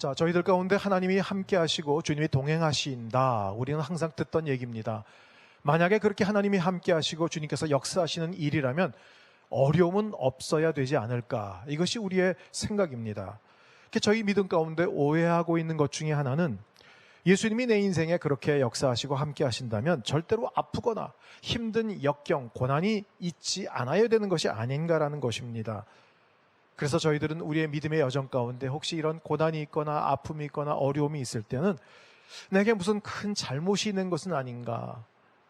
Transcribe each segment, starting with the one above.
자, 저희들 가운데 하나님이 함께 하시고 주님이 동행하신다. 우리는 항상 듣던 얘기입니다. 만약에 그렇게 하나님이 함께 하시고 주님께서 역사하시는 일이라면 어려움은 없어야 되지 않을까. 이것이 우리의 생각입니다. 저희 믿음 가운데 오해하고 있는 것 중에 하나는 예수님이 내 인생에 그렇게 역사하시고 함께 하신다면 절대로 아프거나 힘든 역경, 고난이 있지 않아야 되는 것이 아닌가라는 것입니다. 그래서 저희들은 우리의 믿음의 여정 가운데 혹시 이런 고난이 있거나 아픔이 있거나 어려움이 있을 때는 내게 무슨 큰 잘못이 있는 것은 아닌가,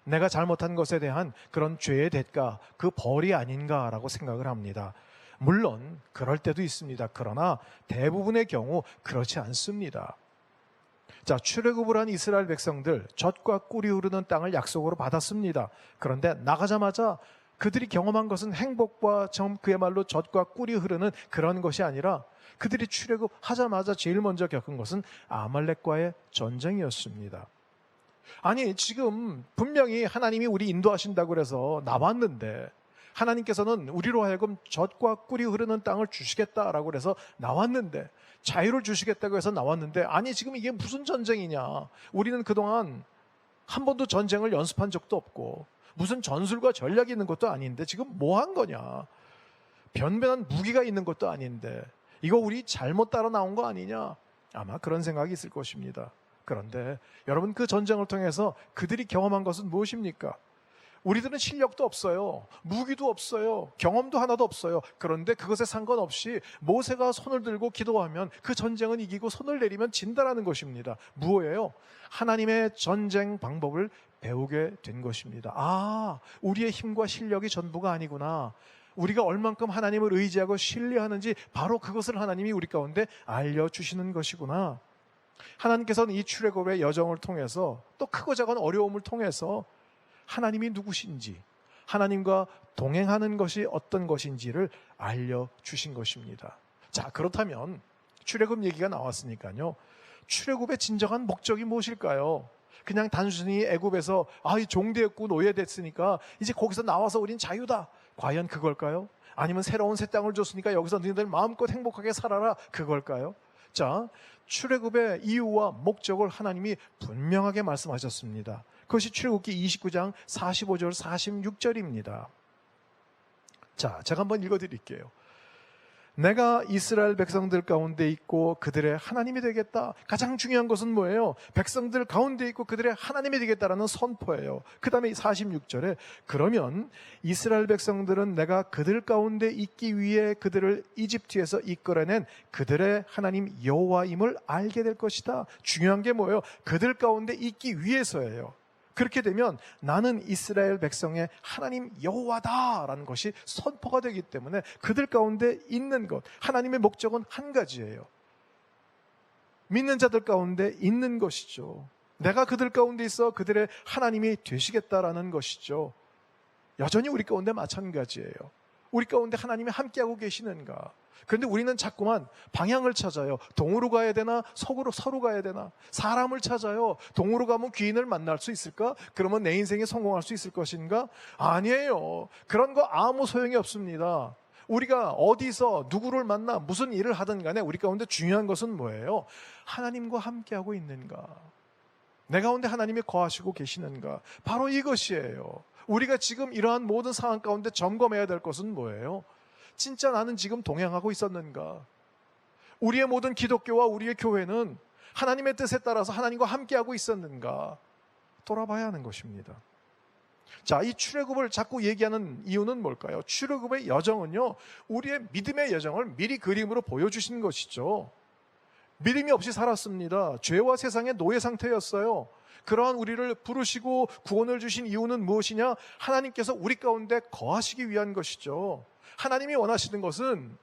내가 잘못한 것에 대한 그런 죄의 대가, 그 벌이 아닌가라고 생각을 합니다. 물론 그럴 때도 있습니다. 그러나 대부분의 경우 그렇지 않습니다. 자, 출애굽을 한 이스라엘 백성들, 젖과 꿀이 흐르는 땅을 약속으로 받았습니다. 그런데 나가자마자 그들이 경험한 것은 행복과 그야말로 젖과 꿀이 흐르는 그런 것이 아니라 그들이 출애굽하자마자 제일 먼저 겪은 것은 아말렉과의 전쟁이었습니다. 아니, 지금 분명히 하나님이 우리 인도하신다고 해서 나왔는데, 하나님께서는 우리로 하여금 젖과 꿀이 흐르는 땅을 주시겠다라고 해서 나왔는데, 자유를 주시겠다고 해서 나왔는데, 아니 지금 이게 무슨 전쟁이냐. 우리는 그동안 한 번도 전쟁을 연습한 적도 없고 무슨 전술과 전략이 있는 것도 아닌데 지금 뭐 한 거냐. 변변한 무기가 있는 것도 아닌데 이거 우리 잘못 따라 나온 거 아니냐. 아마 그런 생각이 있을 것입니다. 그런데 여러분, 그 전쟁을 통해서 그들이 경험한 것은 무엇입니까? 우리들은 실력도 없어요. 무기도 없어요. 경험도 하나도 없어요. 그런데 그것에 상관없이 모세가 손을 들고 기도하면 그 전쟁은 이기고 손을 내리면 진다라는 것입니다. 무엇이에요? 하나님의 전쟁 방법을 배우게 된 것입니다. 아, 우리의 힘과 실력이 전부가 아니구나. 우리가 얼만큼 하나님을 의지하고 신뢰하는지 바로 그것을 하나님이 우리 가운데 알려주시는 것이구나. 하나님께서는 이 출애굽의 여정을 통해서 또 크고 작은 어려움을 통해서 하나님이 누구신지, 하나님과 동행하는 것이 어떤 것인지를 알려주신 것입니다. 자, 그렇다면 출애굽 얘기가 나왔으니까요, 출애굽의 진정한 목적이 무엇일까요? 그냥 단순히 애굽에서 종되었고 노예됐으니까 이제 거기서 나와서 우린 자유다, 과연 그걸까요? 아니면 새로운 새 땅을 줬으니까 여기서 너희들 마음껏 행복하게 살아라, 그걸까요? 자, 출애굽의 이유와 목적을 하나님이 분명하게 말씀하셨습니다. 그것이 출애굽기 29장 45절 46절입니다. 자, 제가 한번 읽어드릴게요. 내가 이스라엘 백성들 가운데 있고 그들의 하나님이 되겠다. 가장 중요한 것은 뭐예요? 백성들 가운데 있고 그들의 하나님이 되겠다라는 선포예요. 그 다음에 46절에 그러면 이스라엘 백성들은 내가 그들 가운데 있기 위해 그들을 이집트에서 이끌어낸 그들의 하나님 여호와임을 알게 될 것이다. 중요한 게 뭐예요? 그들 가운데 있기 위해서예요. 그렇게 되면 나는 이스라엘 백성의 하나님 여호와다라는 것이 선포가 되기 때문에 그들 가운데 있는 것, 하나님의 목적은 한 가지예요. 믿는 자들 가운데 있는 것이죠. 내가 그들 가운데 있어 그들의 하나님이 되시겠다라는 것이죠. 여전히 우리 가운데 마찬가지예요. 우리 가운데 하나님이 함께하고 계시는가? 그런데 우리는 자꾸만 방향을 찾아요. 동으로 가야 되나? 서로 가야 되나? 사람을 찾아요. 동으로 가면 귀인을 만날 수 있을까? 그러면 내 인생에 성공할 수 있을 것인가? 아니에요. 그런 거 아무 소용이 없습니다. 우리가 어디서 누구를 만나 무슨 일을 하든 간에 우리 가운데 중요한 것은 뭐예요? 하나님과 함께하고 있는가? 내 가운데 하나님이 거하시고 계시는가? 바로 이것이에요. 우리가 지금 이러한 모든 상황 가운데 점검해야 될 것은 뭐예요? 진짜 나는 지금 동행하고 있었는가? 우리의 모든 기독교와 우리의 교회는 하나님의 뜻에 따라서 하나님과 함께하고 있었는가? 돌아봐야 하는 것입니다. 자, 이 출애굽을 자꾸 얘기하는 이유는 뭘까요? 출애굽의 여정은요, 우리의 믿음의 여정을 미리 그림으로 보여주신 것이죠. 믿음이 없이 살았습니다. 죄와 세상의 노예 상태였어요. 그러한 우리를 부르시고 구원을 주신 이유는 무엇이냐? 하나님께서 우리 가운데 거하시기 위한 것이죠. 하나님이 원하시는 것은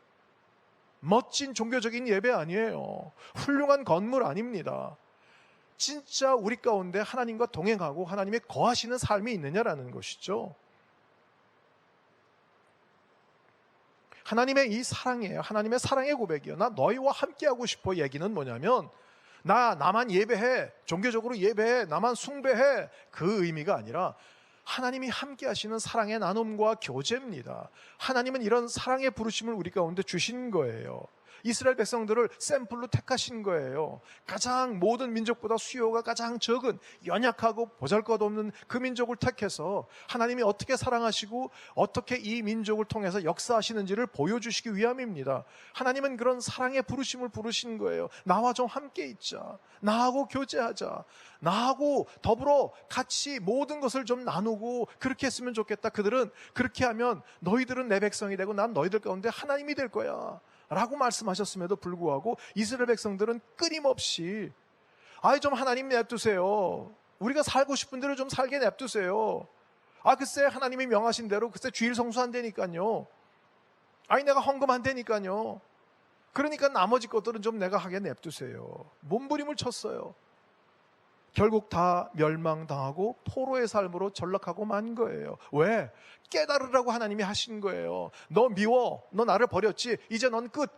멋진 종교적인 예배 아니에요. 훌륭한 건물 아닙니다. 진짜 우리 가운데 하나님과 동행하고 하나님의 거하시는 삶이 있느냐라는 것이죠. 하나님의 이 사랑이에요. 하나님의 사랑의 고백이에요. 나 너희와 함께하고 싶어 얘기는 뭐냐면 나만 예배해, 종교적으로 예배해, 나만 숭배해, 그 의미가 아니라 하나님이 함께 하시는 사랑의 나눔과 교제입니다. 하나님은 이런 사랑의 부르심을 우리 가운데 주신 거예요. 이스라엘 백성들을 샘플로 택하신 거예요. 가장 모든 민족보다 수요가 가장 적은 연약하고 보잘것없는 그 민족을 택해서 하나님이 어떻게 사랑하시고 어떻게 이 민족을 통해서 역사하시는지를 보여주시기 위함입니다. 하나님은 그런 사랑의 부르심을 부르신 거예요. 나와 좀 함께 있자. 나하고 교제하자. 나하고 더불어 같이 모든 것을 좀 나누고 그렇게 했으면 좋겠다. 그들은 그렇게 하면 너희들은 내 백성이 되고 난 너희들 가운데 하나님이 될 거야 라고 말씀하셨음에도 불구하고 이스라엘 백성들은 끊임없이 좀 하나님 냅두세요. 우리가 살고 싶은 대로 좀 살게 냅두세요. 글쎄 하나님이 명하신 대로 글쎄 주일 성수한다니까요. 내가 헌금한다니까요. 그러니까 나머지 것들은 좀 내가 하게 냅두세요. 몸부림을 쳤어요. 결국 다 멸망당하고 포로의 삶으로 전락하고 만 거예요. 왜? 깨달으라고 하나님이 하신 거예요. 너 미워. 너 나를 버렸지. 이제 넌 끝.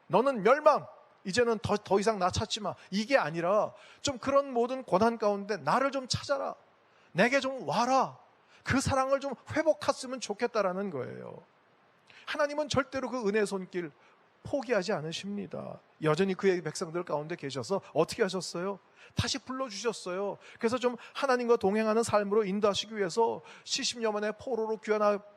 너는 멸망. 이제는 더 이상 나 찾지 마. 이게 아니라 좀 그런 모든 고난 가운데 나를 좀 찾아라. 내게 좀 와라. 그 사랑을 좀 회복했으면 좋겠다라는 거예요. 하나님은 절대로 그 은혜의 손길 포기하지 않으십니다. 여전히 그의 백성들 가운데 계셔서 어떻게 하셨어요? 다시 불러주셨어요. 그래서 좀 하나님과 동행하는 삶으로 인도하시기 위해서 70여 만에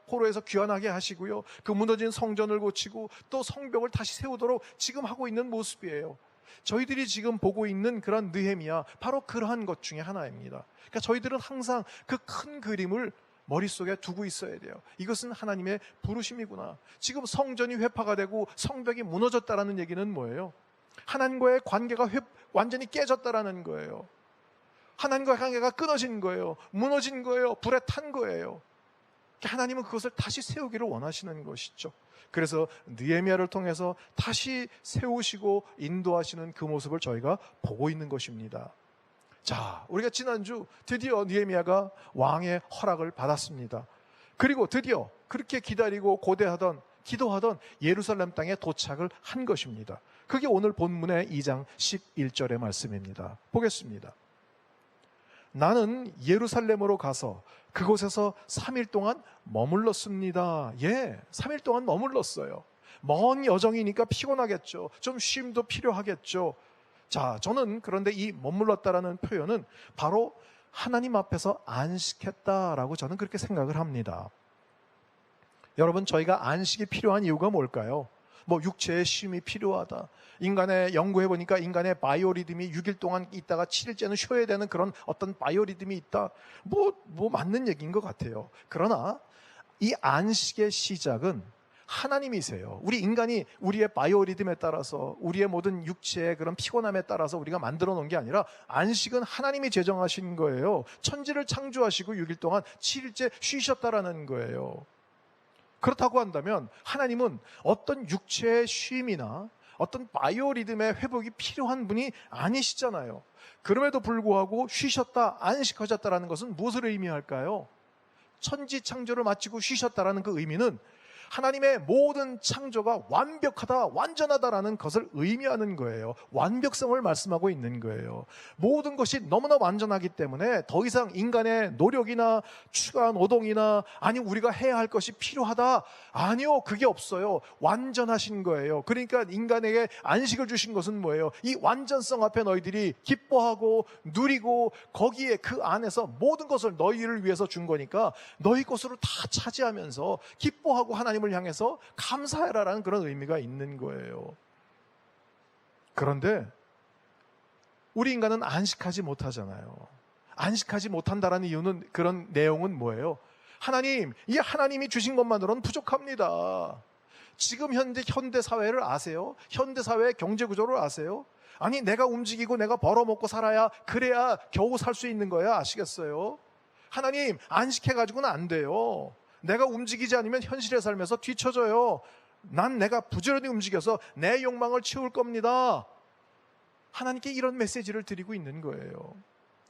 포로에서 귀환하게 하시고요. 그 무너진 성전을 고치고 또 성벽을 다시 세우도록 지금 하고 있는 모습이에요. 저희들이 지금 보고 있는 그런 느헤미야 바로 그러한 것 중에 하나입니다. 그러니까 저희들은 항상 그 큰 그림을 머릿속에 두고 있어야 돼요. 이것은 하나님의 부르심이구나. 지금 성전이 회파가 되고 성벽이 무너졌다라는 얘기는 뭐예요? 하나님과의 관계가 완전히 깨졌다라는 거예요. 하나님과의 관계가 끊어진 거예요. 무너진 거예요. 불에 탄 거예요. 하나님은 그것을 다시 세우기를 원하시는 것이죠. 그래서 느헤미야를 통해서 다시 세우시고 인도하시는 그 모습을 저희가 보고 있는 것입니다. 자, 우리가 지난주 드디어 느헤미야가 왕의 허락을 받았습니다. 그리고 드디어 그렇게 기다리고 고대하던 기도하던 예루살렘 땅에 도착을 한 것입니다. 그게 오늘 본문의 2장 11절의 말씀입니다. 보겠습니다. 나는 예루살렘으로 가서 그곳에서 3일 동안 머물렀습니다. 3일 동안 머물렀어요. 먼 여정이니까 피곤하겠죠. 좀 쉼도 필요하겠죠. 자, 저는 그런데 이 머물렀다라는 표현은 바로 하나님 앞에서 안식했다라고 저는 그렇게 생각을 합니다. 여러분, 저희가 안식이 필요한 이유가 뭘까요? 육체의 쉼이 필요하다. 인간의 연구해보니까 인간의 바이오리듬이 6일 동안 있다가 7일째는 쉬어야 되는 그런 어떤 바이오리듬이 있다. 맞는 얘기인 것 같아요. 그러나 이 안식의 시작은 하나님이세요. 우리 인간이 우리의 바이오리듬에 따라서 우리의 모든 육체의 그런 피곤함에 따라서 우리가 만들어 놓은 게 아니라 안식은 하나님이 제정하신 거예요. 천지를 창조하시고 6일 동안 7일째 쉬셨다라는 거예요. 그렇다고 한다면 하나님은 어떤 육체의 쉼이나 어떤 바이오리듬의 회복이 필요한 분이 아니시잖아요. 그럼에도 불구하고 쉬셨다, 안식하셨다라는 것은 무엇을 의미할까요? 천지 창조를 마치고 쉬셨다라는 그 의미는 하나님의 모든 창조가 완벽하다, 완전하다라는 것을 의미하는 거예요. 완벽성을 말씀하고 있는 거예요. 모든 것이 너무나 완전하기 때문에 더 이상 인간의 노력이나 추가 노동이나 아니면 우리가 해야 할 것이 필요하다. 아니요, 그게 없어요. 완전하신 거예요. 그러니까 인간에게 안식을 주신 것은 뭐예요? 이 완전성 앞에 너희들이 기뻐하고 누리고 거기에 그 안에서 모든 것을 너희를 위해서 준 거니까 너희 것으로 다 차지하면서 기뻐하고 하나님을 향해서 감사해라라는 그런 의미가 있는 거예요. 그런데 우리 인간은 안식하지 못하잖아요. 안식하지 못한다라는 이유는 그런 내용은 뭐예요? 하나님, 이 하나님이 주신 것만으로는 부족합니다. 지금 현대 사회를 아세요? 현대 사회의 경제 구조를 아세요? 아니, 내가 움직이고 내가 벌어먹고 살아야 그래야 겨우 살 수 있는 거야. 아시겠어요? 하나님, 안식해가지고는 안 돼요. 내가 움직이지 않으면 현실의 삶에서 뒤처져요. 내가 부지런히 움직여서 내 욕망을 채울 겁니다. 하나님께 이런 메시지를 드리고 있는 거예요.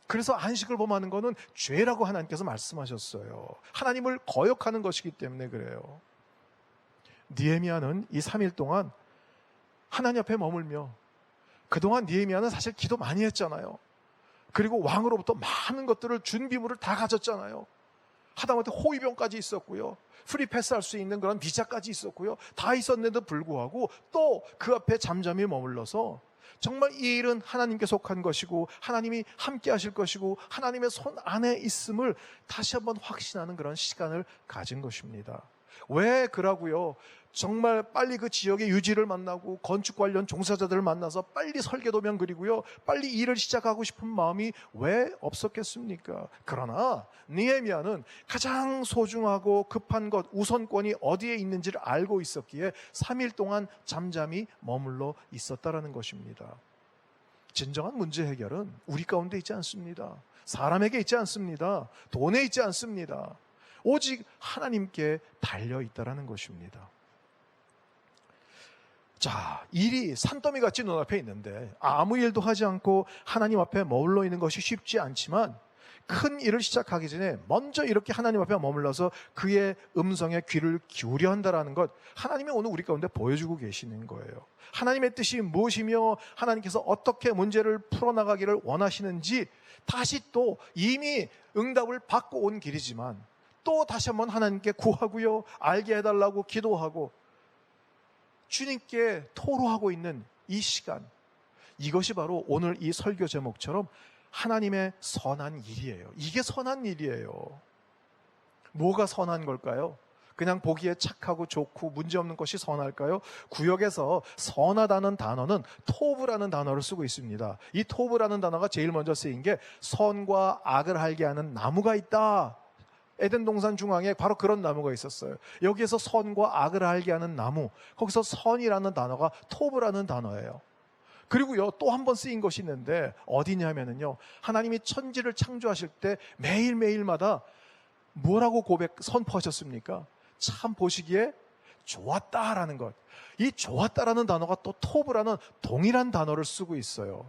그래서 안식을 범하는 것은 죄라고 하나님께서 말씀하셨어요. 하나님을 거역하는 것이기 때문에 그래요. 느헤미야는 이 3일 동안 하나님 앞에 머물며, 그동안 느헤미야는 사실 기도 많이 했잖아요. 그리고 왕으로부터 많은 것들을 준비물을 다 가졌잖아요. 하다못해 호위병까지 있었고요. 프리패스할 수 있는 그런 비자까지 있었고요. 다 있었는데도 불구하고 또 그 앞에 잠잠히 머물러서 정말 이 일은 하나님께 속한 것이고 하나님이 함께 하실 것이고 하나님의 손 안에 있음을 다시 한번 확신하는 그런 시간을 가진 것입니다. 왜 그러고요? 정말 빨리 그 지역의 유지를 만나고 건축 관련 종사자들을 만나서 빨리 설계도면 그리고요, 빨리 일을 시작하고 싶은 마음이 왜 없었겠습니까? 그러나 느헤미야는 가장 소중하고 급한 것, 우선권이 어디에 있는지를 알고 있었기에 3일 동안 잠잠히 머물러 있었다라는 것입니다. 진정한 문제 해결은 우리 가운데 있지 않습니다. 사람에게 있지 않습니다. 돈에 있지 않습니다. 오직 하나님께 달려 있다라는 것입니다. 자, 일이 산더미같이 눈앞에 있는데 아무 일도 하지 않고 하나님 앞에 머물러 있는 것이 쉽지 않지만 큰 일을 시작하기 전에 먼저 이렇게 하나님 앞에 머물러서 그의 음성에 귀를 기울여 한다는 것, 하나님이 오늘 우리 가운데 보여주고 계시는 거예요. 하나님의 뜻이 무엇이며 하나님께서 어떻게 문제를 풀어나가기를 원하시는지 다시 또 이미 응답을 받고 온 길이지만 또 다시 한번 하나님께 구하고요, 알게 해달라고 기도하고 주님께 토로하고 있는 이 시간, 이것이 바로 오늘 이 설교 제목처럼 하나님의 선한 일이에요. 이게 선한 일이에요. 뭐가 선한 걸까요? 그냥 보기에 착하고 좋고 문제없는 것이 선할까요? 구역에서 선하다는 단어는 토브라는 단어를 쓰고 있습니다. 이 토브라는 단어가 제일 먼저 쓰인 게 선과 악을 알게 하는 나무가 있다. 에덴 동산 중앙에 바로 그런 나무가 있었어요. 여기에서 선과 악을 알게 하는 나무, 거기서 선이라는 단어가 토브라는 단어예요. 그리고요, 또 한 번 쓰인 것이 있는데 어디냐면요, 하나님이 천지를 창조하실 때 매일매일마다 뭐라고 선포하셨습니까? 참 보시기에 좋았다라는 것. 이 좋았다라는 단어가 또 토브라는 동일한 단어를 쓰고 있어요.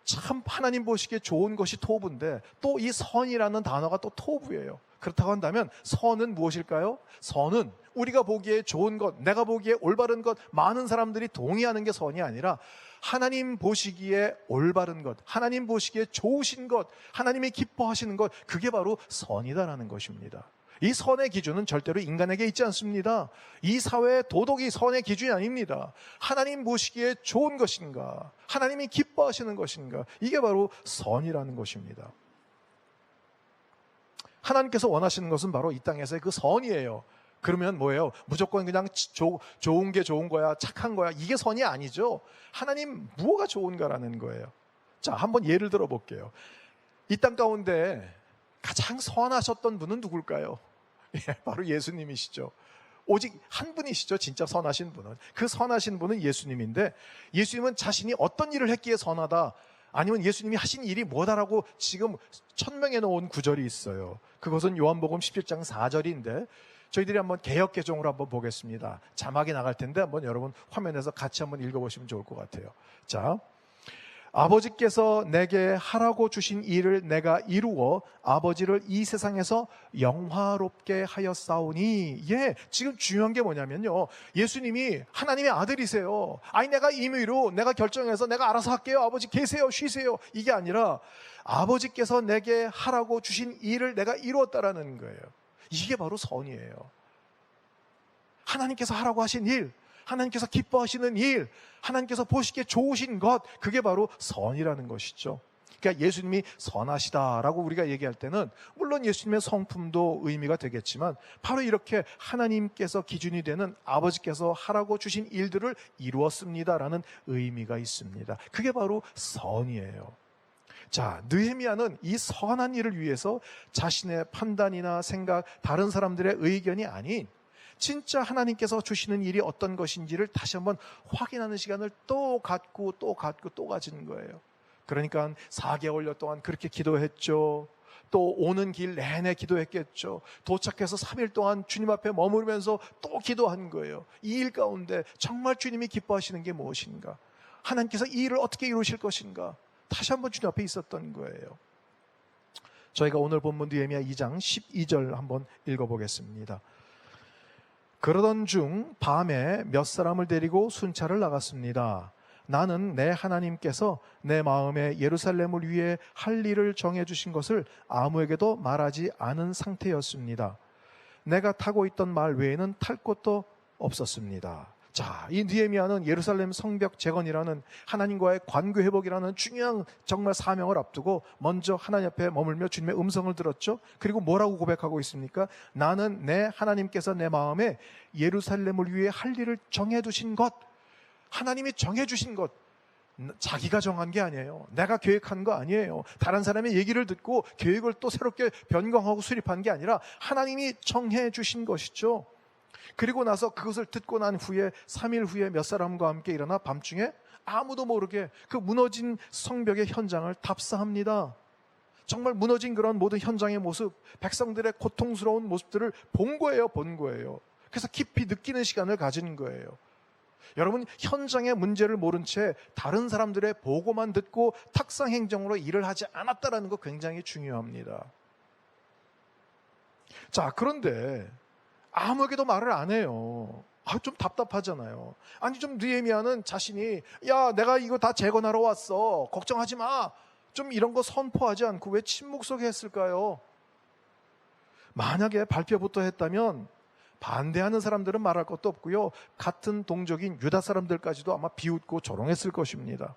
참 하나님 보시기에 좋은 것이 토브인데 또 이 선이라는 단어가 또 토브예요. 그렇다고 한다면 선은 무엇일까요? 선은 우리가 보기에 좋은 것, 내가 보기에 올바른 것, 많은 사람들이 동의하는 게 선이 아니라 하나님 보시기에 올바른 것, 하나님 보시기에 좋으신 것, 하나님이 기뻐하시는 것, 그게 바로 선이다라는 것입니다. 이 선의 기준은 절대로 인간에게 있지 않습니다. 이 사회의 도덕이 선의 기준이 아닙니다. 하나님 보시기에 좋은 것인가, 하나님이 기뻐하시는 것인가, 이게 바로 선이라는 것입니다. 하나님께서 원하시는 것은 바로 이 땅에서의 그 선이에요. 그러면 뭐예요? 무조건 그냥 좋은 게 좋은 거야, 착한 거야, 이게 선이 아니죠. 하나님 무엇가 좋은가라는 거예요. 자, 한번 예를 들어 볼게요. 이 땅 가운데 가장 선하셨던 분은 누굴까요? 바로 예수님이시죠. 오직 한 분이시죠. 진짜 선하신 분은. 그 선하신 분은 예수님인데, 예수님은 자신이 어떤 일을 했기에 선하다, 아니면 예수님이 하신 일이 뭐다라고 지금 천명해 놓은 구절이 있어요. 그것은 요한복음 17장 4절인데 저희들이 한번 개역개정으로 한번 보겠습니다. 자막이 나갈 텐데 한번 여러분 화면에서 같이 한번 읽어보시면 좋을 것 같아요. 자, 아버지께서 내게 하라고 주신 일을 내가 이루어 아버지를 이 세상에서 영화롭게 하였사오니. 예, 지금 중요한 게 뭐냐면요, 예수님이 하나님의 아들이세요. 아니 내가 임의로 내가 결정해서 내가 알아서 할게요, 아버지 계세요, 쉬세요, 이게 아니라 아버지께서 내게 하라고 주신 일을 내가 이루었다라는 거예요. 이게 바로 선이에요. 하나님께서 하라고 하신 일, 하나님께서 기뻐하시는 일, 하나님께서 보시기에 좋으신 것, 그게 바로 선이라는 것이죠. 그러니까 예수님이 선하시다라고 우리가 얘기할 때는 물론 예수님의 성품도 의미가 되겠지만 바로 이렇게 하나님께서 기준이 되는 아버지께서 하라고 주신 일들을 이루었습니다라는 의미가 있습니다. 그게 바로 선이에요. 자, 느헤미야는 이 선한 일을 위해서 자신의 판단이나 생각, 다른 사람들의 의견이 아닌 진짜 하나님께서 주시는 일이 어떤 것인지를 다시 한번 확인하는 시간을 또 갖고 또 가지는 거예요. 그러니까 4개월여 동안 그렇게 기도했죠. 또 오는 길 내내 기도했겠죠. 도착해서 3일 동안 주님 앞에 머무르면서 또 기도한 거예요. 이 일 가운데 정말 주님이 기뻐하시는 게 무엇인가, 하나님께서 이 일을 어떻게 이루실 것인가, 다시 한번 주님 앞에 있었던 거예요. 저희가 오늘 본문 느헤미야 2장 12절 한번 읽어보겠습니다. 그러던 중 밤에 몇 사람을 데리고 순찰을 나갔습니다. 나는 내 하나님께서 내 마음에 예루살렘을 위해 할 일을 정해주신 것을 아무에게도 말하지 않은 상태였습니다. 내가 타고 있던 말 외에는 탈 곳도 없었습니다. 자, 이 느헤미야는 예루살렘 성벽 재건이라는 하나님과의 관계 회복이라는 중요한 정말 사명을 앞두고 먼저 하나님 앞에 머물며 주님의 음성을 들었죠. 그리고 뭐라고 고백하고 있습니까? 나는 내 하나님께서 내 마음에 예루살렘을 위해 할 일을 정해두신 것, 하나님이 정해주신 것, 자기가 정한 게 아니에요. 내가 계획한 거 아니에요. 다른 사람의 얘기를 듣고 계획을 또 새롭게 변경하고 수립한 게 아니라 하나님이 정해주신 것이죠. 그리고 나서 그것을 듣고 난 후에 3일 후에 몇 사람과 함께 일어나 밤중에 아무도 모르게 그 무너진 성벽의 현장을 답사합니다. 정말 무너진 그런 모든 현장의 모습, 백성들의 고통스러운 모습들을 본 거예요. 그래서 깊이 느끼는 시간을 가진 거예요. 여러분, 현장의 문제를 모른 채 다른 사람들의 보고만 듣고 탁상 행정으로 일을 하지 않았다는 거 굉장히 중요합니다. 자, 그런데 아무에게도 말을 안 해요. 좀 답답하잖아요. 아니, 좀 느헤미야는 자신이 야, 내가 이거 다 재건하러 왔어, 걱정하지 마, 좀 이런 거 선포하지 않고 왜 침묵 속에 했을까요? 만약에 발표부터 했다면 반대하는 사람들은 말할 것도 없고요, 같은 동족인 유다 사람들까지도 아마 비웃고 조롱했을 것입니다.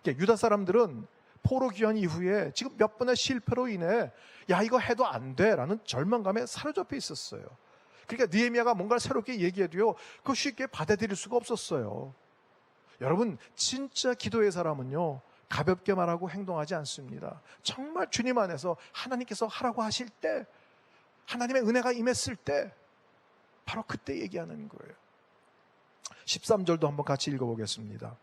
유다 사람들은 포로 귀환 이후에 지금 몇 번의 실패로 인해 야, 이거 해도 안 돼라는 절망감에 사로잡혀 있었어요. 그러니까 느헤미야가 뭔가를 새롭게 얘기해도요, 그거 쉽게 받아들일 수가 없었어요. 여러분, 진짜 기도의 사람은요, 가볍게 말하고 행동하지 않습니다. 정말 주님 안에서 하나님께서 하라고 하실 때, 하나님의 은혜가 임했을 때 바로 그때 얘기하는 거예요. 13절도 한번 같이 읽어보겠습니다.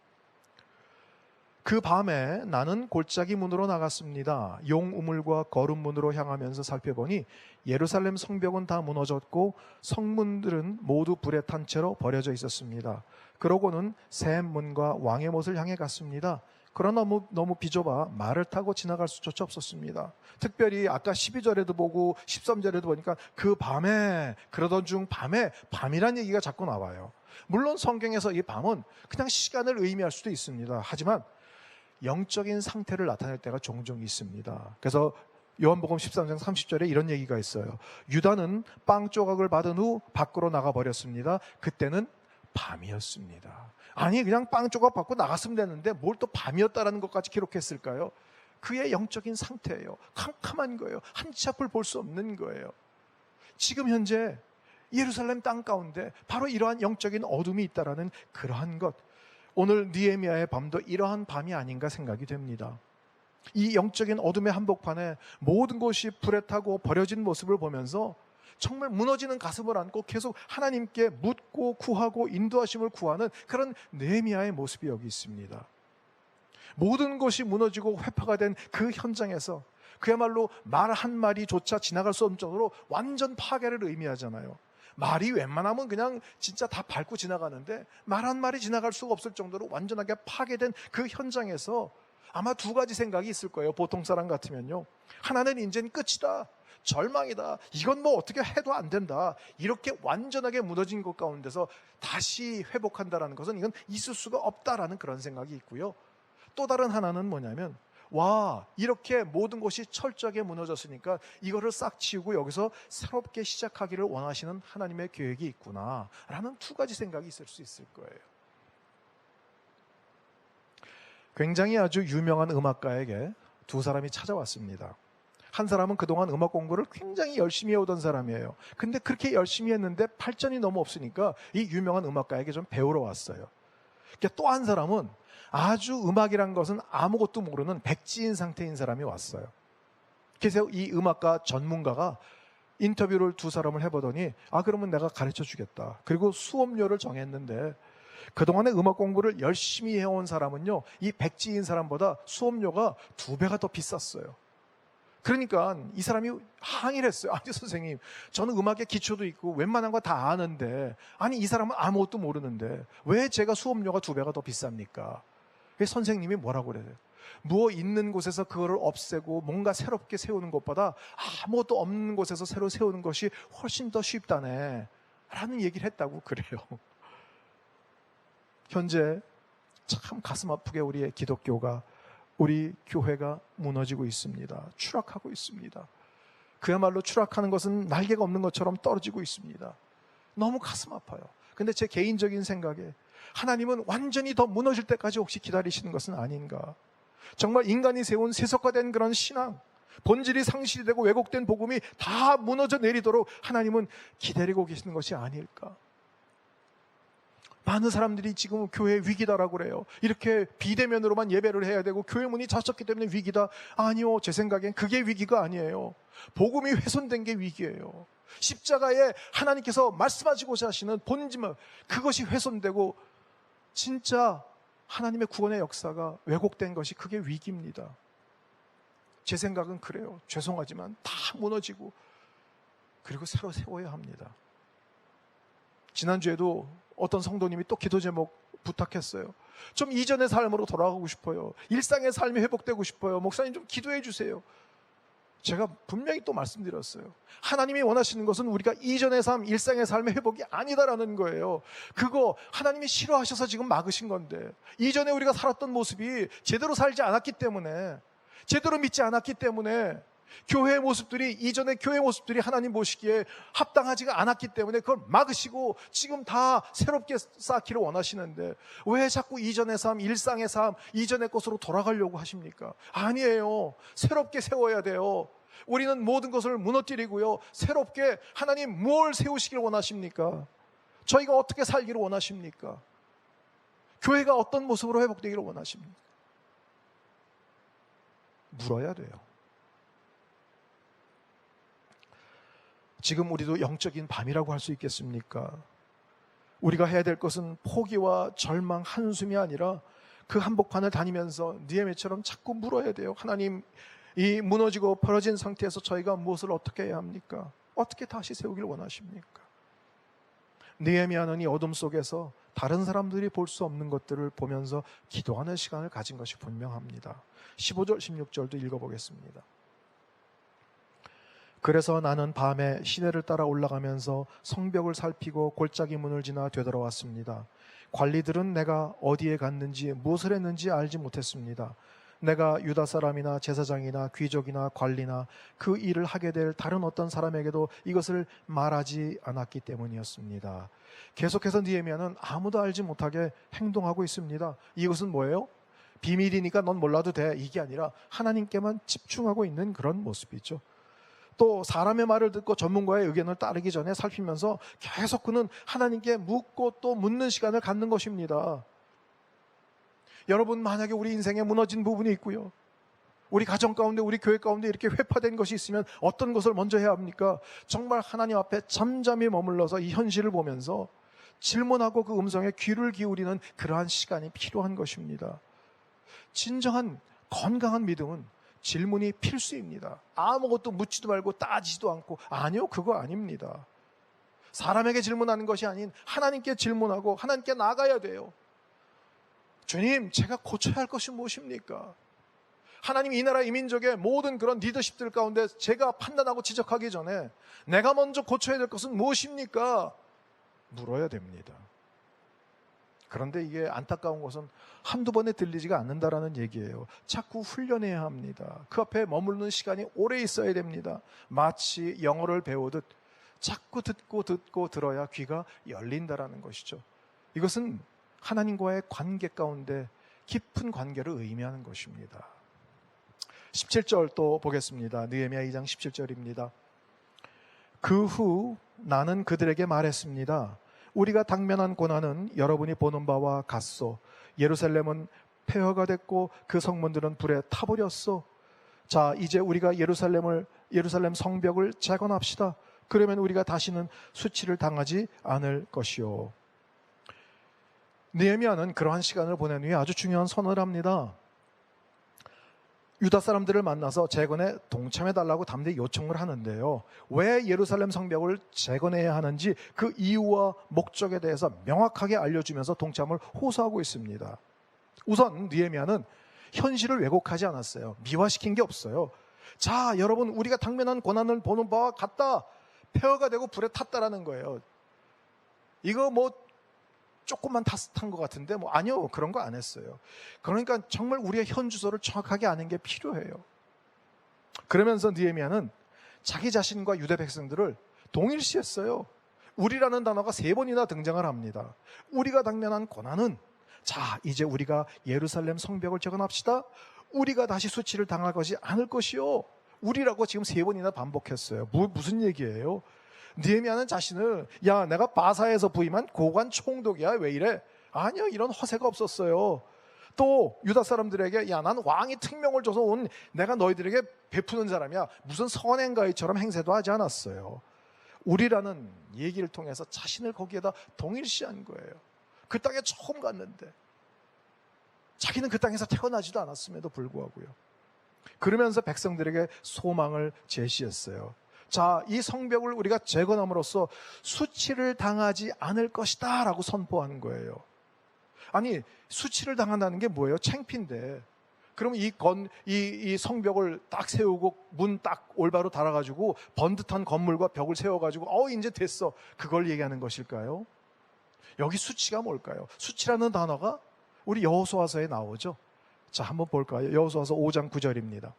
그 밤에 나는 골짜기 문으로 나갔습니다. 용 우물과 거름 문으로 향하면서 살펴보니 예루살렘 성벽은 다 무너졌고 성문들은 모두 불에 탄 채로 버려져 있었습니다. 그러고는 샘 문과 왕의 못을 향해 갔습니다. 그러나 너무 비좁아 말을 타고 지나갈 수조차 없었습니다. 특별히 아까 12절에도 보고 13절에도 보니까 그 밤에, 그러던 중 밤이란 얘기가 자꾸 나와요. 물론 성경에서 이 밤은 그냥 시간을 의미할 수도 있습니다. 하지만 영적인 상태를 나타낼 때가 종종 있습니다. 그래서 요한복음 13장 30절에 이런 얘기가 있어요. 유다는 빵 조각을 받은 후 밖으로 나가버렸습니다. 그때는 밤이었습니다. 아니, 그냥 빵 조각 받고 나갔으면 됐는데 뭘 또 밤이었다라는 것까지 기록했을까요? 그의 영적인 상태예요. 캄캄한 거예요. 한치 앞을 볼 수 없는 거예요. 지금 현재 예루살렘 땅 가운데 바로 이러한 영적인 어둠이 있다라는 그러한 것, 오늘 느헤미야의 밤도 이러한 밤이 아닌가 생각이 됩니다. 이 영적인 어둠의 한복판에 모든 것이 불에 타고 버려진 모습을 보면서 정말 무너지는 가슴을 안고 계속 하나님께 묻고 구하고 인도하심을 구하는 그런 느헤미야의 모습이 여기 있습니다. 모든 것이 무너지고 회파가 된 그 현장에서 그야말로 말 한 마리조차 지나갈 수 없는 정도로 완전 파괴를 의미하잖아요. 말이 웬만하면 그냥 진짜 다 밟고 지나가는데 말 한 마리 지나갈 수가 없을 정도로 완전하게 파괴된 그 현장에서 아마 두 가지 생각이 있을 거예요. 보통 사람 같으면요, 하나는 이제는 끝이다, 절망이다, 이건 뭐 어떻게 해도 안 된다, 이렇게 완전하게 무너진 것 가운데서 다시 회복한다라는 것은 이건 있을 수가 없다라는 그런 생각이 있고요. 또 다른 하나는 뭐냐면, 와, 이렇게 모든 것이 철저하게 무너졌으니까 이거를 싹 치우고 여기서 새롭게 시작하기를 원하시는 하나님의 계획이 있구나 라는 두 가지 생각이 있을 수 있을 거예요. 굉장히 아주 유명한 음악가에게 두 사람이 찾아왔습니다. 한 사람은 그동안 음악 공부를 굉장히 열심히 해오던 사람이에요. 근데 그렇게 열심히 했는데 발전이 너무 없으니까 이 유명한 음악가에게 좀 배우러 왔어요. 또 한 사람은 아주 음악이란 것은 아무것도 모르는 백지인 상태인 사람이 왔어요. 그래서 이 음악가 전문가가 인터뷰를 두 사람을 해보더니, 그러면 내가 가르쳐 주겠다. 그리고 수업료를 정했는데 그동안에 음악 공부를 열심히 해온 사람은요, 이 백지인 사람보다 수업료가 2배가 더 비쌌어요. 그러니까 이 사람이 항의를 했어요. 아니 선생님, 저는 음악의 기초도 있고 웬만한 거 다 아는데, 아니 이 사람은 아무것도 모르는데 왜 제가 수업료가 2배가 더 비쌉니까? 선생님이 뭐라고 그래요? 무엇 있는 곳에서 그거를 없애고 뭔가 새롭게 세우는 것보다 아무것도 없는 곳에서 새로 세우는 것이 훨씬 더 쉽다네 라는 얘기를 했다고 그래요. 현재 참 가슴 아프게 우리의 기독교가, 우리 교회가 무너지고 있습니다. 추락하고 있습니다. 그야말로 추락하는 것은 날개가 없는 것처럼 떨어지고 있습니다. 너무 가슴 아파요. 근데 제 개인적인 생각에 하나님은 완전히 더 무너질 때까지 혹시 기다리시는 것은 아닌가? 정말 인간이 세운 세속화된 그런 신앙, 본질이 상실이 되고 왜곡된 복음이 다 무너져 내리도록 하나님은 기다리고 계시는 것이 아닐까? 많은 사람들이 지금 교회 위기다라고 그래요. 이렇게 비대면으로만 예배를 해야 되고 교회 문이 닫혔기 때문에 위기다. 아니요, 제 생각엔 그게 위기가 아니에요. 복음이 훼손된 게 위기예요. 십자가에 하나님께서 말씀하시고자 하시는 본질, 그것이 훼손되고 진짜 하나님의 구원의 역사가 왜곡된 것이 그게 위기입니다. 제 생각은 그래요. 죄송하지만 다 무너지고 그리고 새로 세워야 합니다. 지난주에도 어떤 성도님이 또 기도 제목 부탁했어요. 좀 이전의 삶으로 돌아가고 싶어요. 일상의 삶이 회복되고 싶어요. 목사님 좀 기도해 주세요. 제가 분명히 또 말씀드렸어요. 하나님이 원하시는 것은 우리가 이전의 삶, 일상의 삶의 회복이 아니다라는 거예요. 그거 하나님이 싫어하셔서 지금 막으신 건데, 이전에 우리가 살았던 모습이 제대로 살지 않았기 때문에, 제대로 믿지 않았기 때문에, 교회의 모습들이, 이전의 교회 모습들이 하나님 보시기에 합당하지가 않았기 때문에 그걸 막으시고 지금 다 새롭게 쌓기를 원하시는데 왜 자꾸 이전의 삶, 일상의 삶, 이전의 것으로 돌아가려고 하십니까? 아니에요. 새롭게 세워야 돼요. 우리는 모든 것을 무너뜨리고요, 새롭게 하나님 뭘 세우시길 원하십니까? 저희가 어떻게 살기를 원하십니까? 교회가 어떤 모습으로 회복되기를 원하십니까? 물어야 돼요. 지금 우리도 영적인 밤이라고 할 수 있겠습니까? 우리가 해야 될 것은 포기와 절망, 한숨이 아니라 그 한복판을 다니면서 느헤미야처럼 자꾸 물어야 돼요. 하나님, 이 무너지고 벌어진 상태에서 저희가 무엇을 어떻게 해야 합니까? 어떻게 다시 세우길 원하십니까? 느헤미야는 이 어둠 속에서 다른 사람들이 볼 수 없는 것들을 보면서 기도하는 시간을 가진 것이 분명합니다. 15절, 16절도 읽어보겠습니다. 그래서 나는 밤에 시내를 따라 올라가면서 성벽을 살피고 골짜기 문을 지나 되돌아왔습니다. 관리들은 내가 어디에 갔는지 무엇을 했는지 알지 못했습니다. 내가 유다 사람이나 제사장이나 귀족이나 관리나 그 일을 하게 될 다른 어떤 사람에게도 이것을 말하지 않았기 때문이었습니다. 계속해서 느헤미야는 아무도 알지 못하게 행동하고 있습니다. 이것은 뭐예요? 비밀이니까 넌 몰라도 돼, 이게 아니라 하나님께만 집중하고 있는 그런 모습이죠. 또 사람의 말을 듣고 전문가의 의견을 따르기 전에 살피면서 계속 그는 하나님께 묻고 또 묻는 시간을 갖는 것입니다. 여러분, 만약에 우리 인생에 무너진 부분이 있고요, 우리 가정 가운데, 우리 교회 가운데 이렇게 회파된 것이 있으면 어떤 것을 먼저 해야 합니까? 정말 하나님 앞에 잠잠히 머물러서 이 현실을 보면서 질문하고 그 음성에 귀를 기울이는 그러한 시간이 필요한 것입니다. 진정한 건강한 믿음은 질문이 필수입니다. 아무것도 묻지도 말고 따지지도 않고, 아니요, 그거 아닙니다. 사람에게 질문하는 것이 아닌 하나님께 질문하고 하나님께 나가야 돼요. 주님, 제가 고쳐야 할 것이 무엇입니까? 하나님, 이 나라 이민족의 모든 그런 리더십들 가운데 제가 판단하고 지적하기 전에 내가 먼저 고쳐야 될 것은 무엇입니까? 물어야 됩니다. 그런데 이게 안타까운 것은 한두 번에 들리지가 않는다라는 얘기예요. 자꾸 훈련해야 합니다. 그 앞에 머무르는 시간이 오래 있어야 됩니다. 마치 영어를 배우듯 자꾸 듣고 들어야 귀가 열린다라는 것이죠. 이것은 하나님과의 관계 가운데 깊은 관계를 의미하는 것입니다. 17절 또 보겠습니다. 느헤미야 2장 17절입니다. 그 후 나는 그들에게 말했습니다. 우리가 당면한 고난은 여러분이 보는 바와 같소. 예루살렘은 폐허가 됐고 그 성문들은 불에 타버렸소. 자, 이제 우리가 예루살렘 성벽을 재건합시다. 그러면 우리가 다시는 수치를 당하지 않을 것이요. 느헤미야는 그러한 시간을 보낸 후에 아주 중요한 선언을 합니다. 유다 사람들을 만나서 재건에 동참해달라고 담대히 요청을 하는데요. 왜 예루살렘 성벽을 재건해야 하는지 그 이유와 목적에 대해서 명확하게 알려주면서 동참을 호소하고 있습니다. 우선 느헤미야는 현실을 왜곡하지 않았어요. 미화시킨 게 없어요. 자, 여러분, 우리가 당면한 고난을 보는 바와 같다. 폐허가 되고 불에 탔다라는 거예요. 이거 조금만 탄 것 같은데 아니요, 그런 거 안 했어요. 그러니까 정말 우리의 현 주소를 정확하게 아는 게 필요해요. 그러면서 느헤미야는 자기 자신과 유대 백성들을 동일시했어요. 우리라는 단어가 3번이나 등장을 합니다. 우리가 당면한 고난은, 자, 이제 우리가 예루살렘 성벽을 재건합시다. 우리가 다시 수치를 당할 것이 않을 것이요. 우리라고 지금 3번이나 반복했어요. 무슨 얘기예요? 느헤미야는 자신을, 야, 내가 바사에서 부임한 고관 총독이야, 왜 이래? 아니요, 이런 허세가 없었어요. 또 유다 사람들에게, 야, 난 왕이 특명을 줘서 온 내가 너희들에게 베푸는 사람이야, 무슨 선행가이처럼 행세도 하지 않았어요. 우리라는 얘기를 통해서 자신을 거기에다 동일시한 거예요. 그 땅에 처음 갔는데, 자기는 그 땅에서 태어나지도 않았음에도 불구하고요. 그러면서 백성들에게 소망을 제시했어요. 자, 이 성벽을 우리가 재건함으로써 수치를 당하지 않을 것이다 라고 선포한 거예요. 아니, 수치를 당한다는 게 뭐예요? 창피인데. 그럼 이 성벽을 딱 세우고 문 딱 올바로 달아가지고 번듯한 건물과 벽을 세워가지고 이제 됐어, 그걸 얘기하는 것일까요? 여기 수치가 뭘까요? 수치라는 단어가 우리 여호수아서에 나오죠. 자, 한번 볼까요? 여호수아서 5장 9절입니다.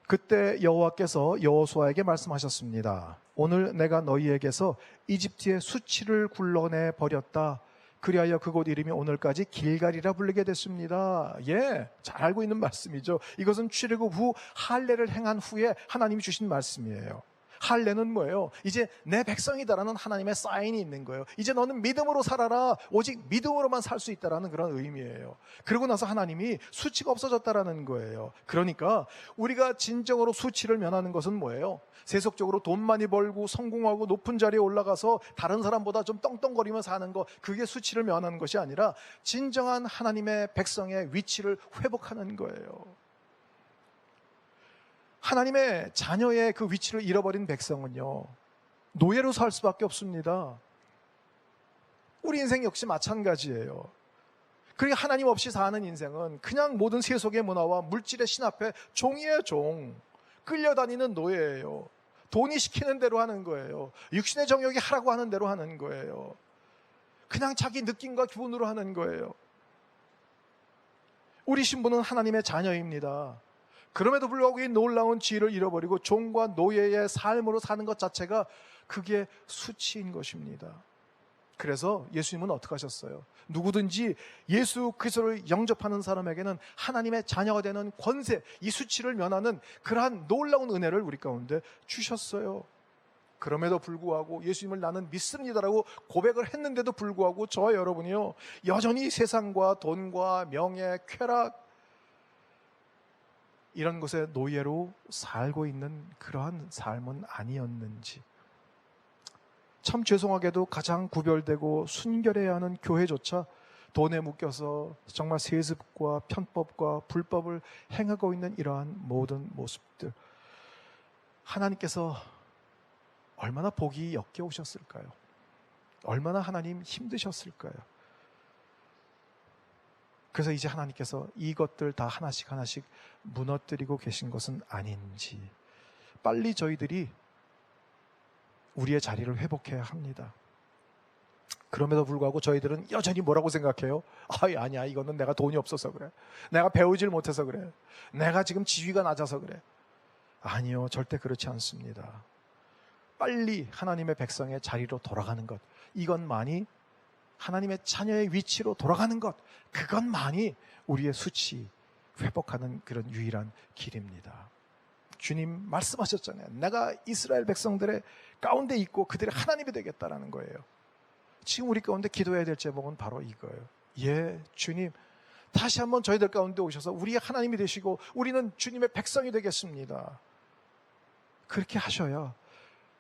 그때 여호와께서 여호수아에게 말씀하셨습니다. 오늘 내가 너희에게서 이집트의 수치를 굴러내 버렸다. 그리하여 그곳 이름이 오늘까지 길갈이라 불리게 됐습니다. 예, 잘 알고 있는 말씀이죠. 이것은 출애굽 후 할례를 행한 후에 하나님이 주신 말씀이에요. 할례는 뭐예요? 이제 내 백성이다라는 하나님의 사인이 있는 거예요. 이제 너는 믿음으로 살아라. 오직 믿음으로만 살 수 있다라는 그런 의미예요. 그러고 나서 하나님이 수치가 없어졌다라는 거예요. 그러니까 우리가 진정으로 수치를 면하는 것은 뭐예요? 세속적으로 돈 많이 벌고 성공하고 높은 자리에 올라가서 다른 사람보다 좀 떵떵거리며 사는 거, 그게 수치를 면하는 것이 아니라 진정한 하나님의 백성의 위치를 회복하는 거예요. 하나님의 자녀의 그 위치를 잃어버린 백성은요, 노예로 살 수밖에 없습니다. 우리 인생 역시 마찬가지예요. 그러니까 하나님 없이 사는 인생은 그냥 모든 세속의 문화와 물질의 신 앞에 종이에요, 종. 끌려다니는 노예예요. 돈이 시키는 대로 하는 거예요. 육신의 정욕이 하라고 하는 대로 하는 거예요. 그냥 자기 느낌과 기분으로 하는 거예요. 우리 신부는 하나님의 자녀입니다. 그럼에도 불구하고 이 놀라운 지혜를 잃어버리고 종과 노예의 삶으로 사는 것 자체가 그게 수치인 것입니다. 그래서 예수님은 어떻게 하셨어요? 누구든지 예수 그리스도를 영접하는 사람에게는 하나님의 자녀가 되는 권세, 이 수치를 면하는 그러한 놀라운 은혜를 우리 가운데 주셨어요. 그럼에도 불구하고 예수님을 나는 믿습니다라고 고백을 했는데도 불구하고 저와 여러분이요, 여전히 세상과 돈과 명예, 쾌락, 이런 것에 노예로 살고 있는 그러한 삶은 아니었는지. 참 죄송하게도 가장 구별되고 순결해야 하는 교회조차 돈에 묶여서 정말 세습과 편법과 불법을 행하고 있는 이러한 모든 모습들, 하나님께서 얼마나 복이 역겨우셨을까요? 얼마나 하나님 힘드셨을까요? 그래서 이제 하나님께서 이것들 다 하나씩 하나씩 무너뜨리고 계신 것은 아닌지, 빨리 저희들이 우리의 자리를 회복해야 합니다. 그럼에도 불구하고 저희들은 여전히 뭐라고 생각해요? 아니야, 이거는 내가 돈이 없어서 그래. 내가 배우질 못해서 그래. 내가 지금 지위가 낮아서 그래. 아니요, 절대 그렇지 않습니다. 빨리 하나님의 백성의 자리로 돌아가는 것, 이것만이, 하나님의 자녀의 위치로 돌아가는 것, 그것만이 우리의 수치 회복하는 그런 유일한 길입니다. 주님 말씀하셨잖아요. 내가 이스라엘 백성들의 가운데 있고 그들의 하나님이 되겠다라는 거예요. 지금 우리 가운데 기도해야 될 제목은 바로 이거예요. 예, 주님, 다시 한번 저희들 가운데 오셔서 우리의 하나님이 되시고 우리는 주님의 백성이 되겠습니다. 그렇게 하셔야,